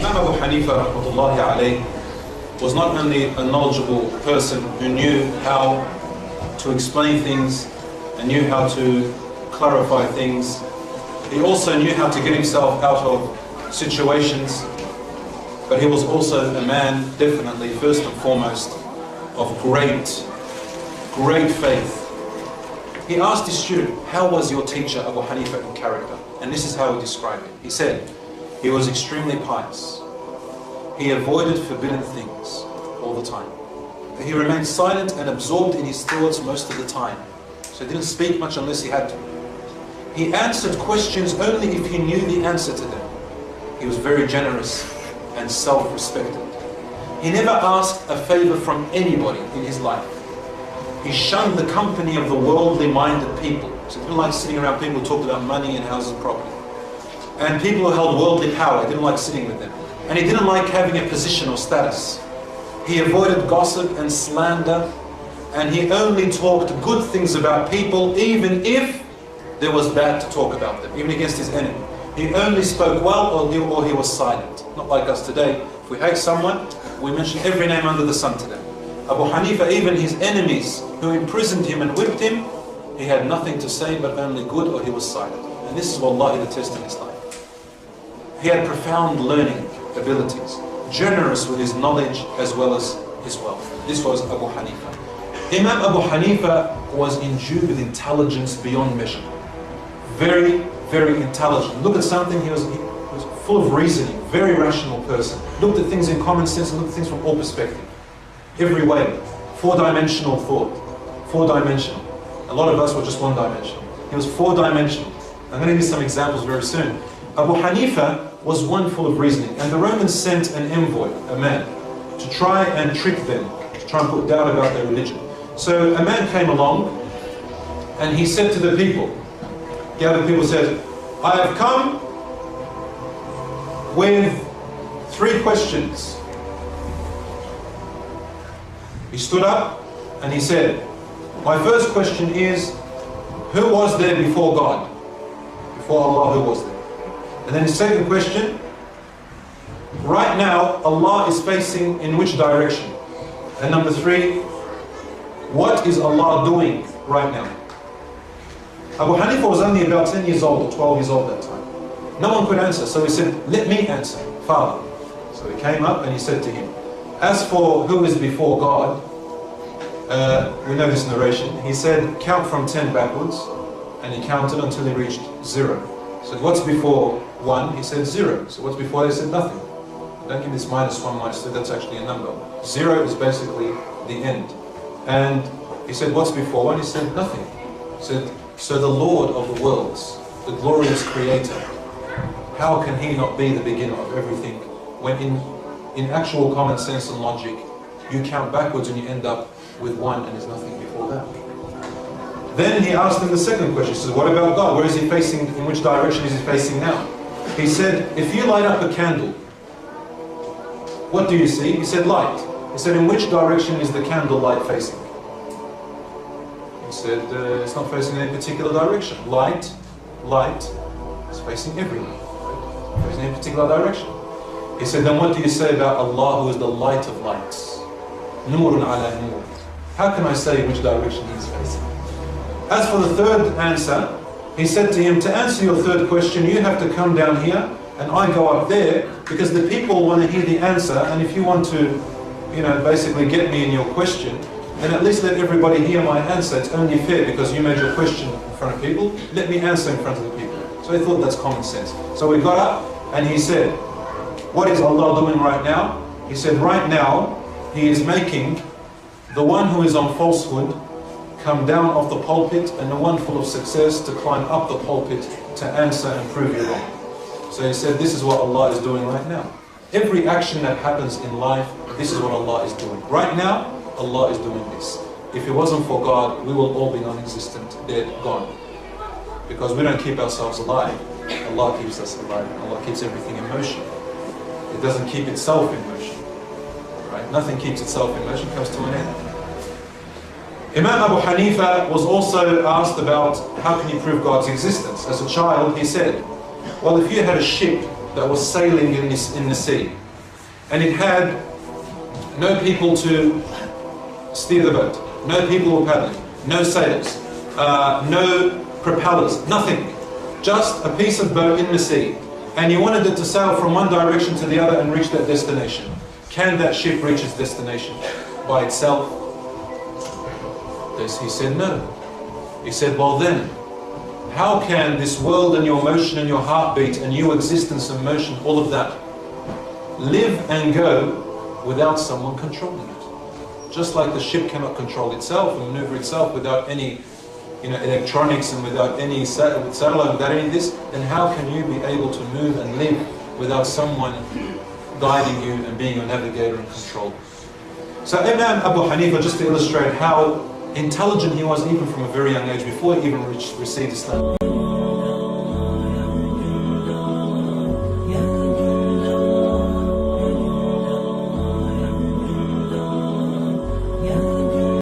Imam Abu Hanifa rahmatullahi alayhi was not only a knowledgeable person who knew how to explain things and knew how to clarify things, he also knew how to get himself out of situations, but he was also a man, definitely, first and foremost, of great faith. He asked his student, how was your teacher Abu Hanifa in character? And this is how he described it. He said, he was extremely pious. He avoided forbidden things all the time. He remained silent and absorbed in his thoughts most of the time. So he didn't speak much unless he had to. He answered questions only if he knew the answer to them. He was very generous and self-respected. He never asked a favor from anybody in his life. He shunned the company of the worldly-minded people. So he didn't like sitting around people who talked about money and houses and property. And people who held worldly power, he didn't like sitting with them. And he didn't like having a position or status. He avoided gossip and slander, and he only talked good things about people, even if there was bad to talk about them, even against his enemy. He only spoke well, or he was silent. Not like us today. If we hate someone, we mention every name under the sun to them. Abu Hanifa, even his enemies who imprisoned him and whipped him, he had nothing to say but only good, or he was silent. And this is wallahi the test in his life. He had profound learning abilities, generous with his knowledge as well as his wealth. This was Abu Hanifa. Imam Abu Hanifa was endued with intelligence beyond measure. Very, very intelligent. Look at something, he was full of reasoning, very rational person. Looked at things in common sense and looked at things from all perspectives. Every way. Four-dimensional thought. Four-dimensional. A lot of us were just one-dimensional. He was four-dimensional. I'm going to give you some examples very soon. Abu Hanifa was one full of reasoning, and the Romans sent an envoy, a man, to try and trick them, to try and put doubt about their religion. So a man came along, and he said to the people, gathered people, said, I have come with 3 questions. He stood up and he said, my first question is, who was there before God? Before Allah, who was there? And then his second question, right now Allah is facing in which direction? And number 3, what is Allah doing right now? Abu Hanifa was only about 10 years old or 12 years old at that time. No one could answer, so he said, let me answer, Father. So he came up and he said to him, as for who is before God, we know this narration, he said, count from 10 backwards, and he counted until he reached 0. So what's before 1? He said 0. So what's before that? He said nothing. Don't give this -1, -3, that's actually a number. 0 is basically the end. And he said, what's before 1? He said nothing. He said, so the Lord of the worlds, the glorious Creator, how can He not be the beginner of everything when in actual common sense and logic, you count backwards and you end up with 1 and there's nothing before that. Then he asked him the second question. He says, what about God? Where is He facing? In which direction is He facing now? He said, if you light up a candle, what do you see? He said, light. He said, in which direction is the candle light facing? He said, it's not facing any particular direction. Light is facing everywhere. Right? Facing any particular direction. He said, then what do you say about Allah, who is the light of lights? Nurun ala nur. How can I say which direction He is facing? As for the third answer, he said to him, to answer your third question, you have to come down here and I go up there, because the people want to hear the answer, and if you want to, basically get me in your question, then at least let everybody hear my answer. It's only fair because you made your question in front of people. Let me answer in front of the people. So he thought that's common sense. So we got up and he said, what is Allah doing right now? He said, right now, He is making the one who is on falsehood come down off the pulpit, and the one full of success to climb up the pulpit to answer and prove you wrong. So he said, this is what Allah is doing right now. Every action that happens in life, this is what Allah is doing. Right now, Allah is doing this. If it wasn't for God, we will all be non-existent, dead, gone. Because we don't keep ourselves alive. Allah keeps us alive. Allah keeps everything in motion. It doesn't keep itself in motion. Right? Nothing keeps itself in motion, comes to an end. Imam Abu Hanifa was also asked about how can you prove God's existence. As a child, he said, well, if you had a ship that was sailing in the sea. And it had no people to steer the boat, no people were paddling, no sails, no propellers, nothing. Just a piece of boat in the sea. And you wanted it to sail from one direction to the other and reach that destination. Can that ship reach its destination by itself? He said no. He said, well then, how can this world and your motion and your heartbeat and your existence and motion, all of that, live and go without someone controlling it? Just like the ship cannot control itself and maneuver itself without any electronics and without any satellite, without any of this, then how can you be able to move and live without someone guiding you and being your navigator and control? So Imam Abu Hanifa, just to illustrate how intelligent he was even from a very young age, before he even received Islam.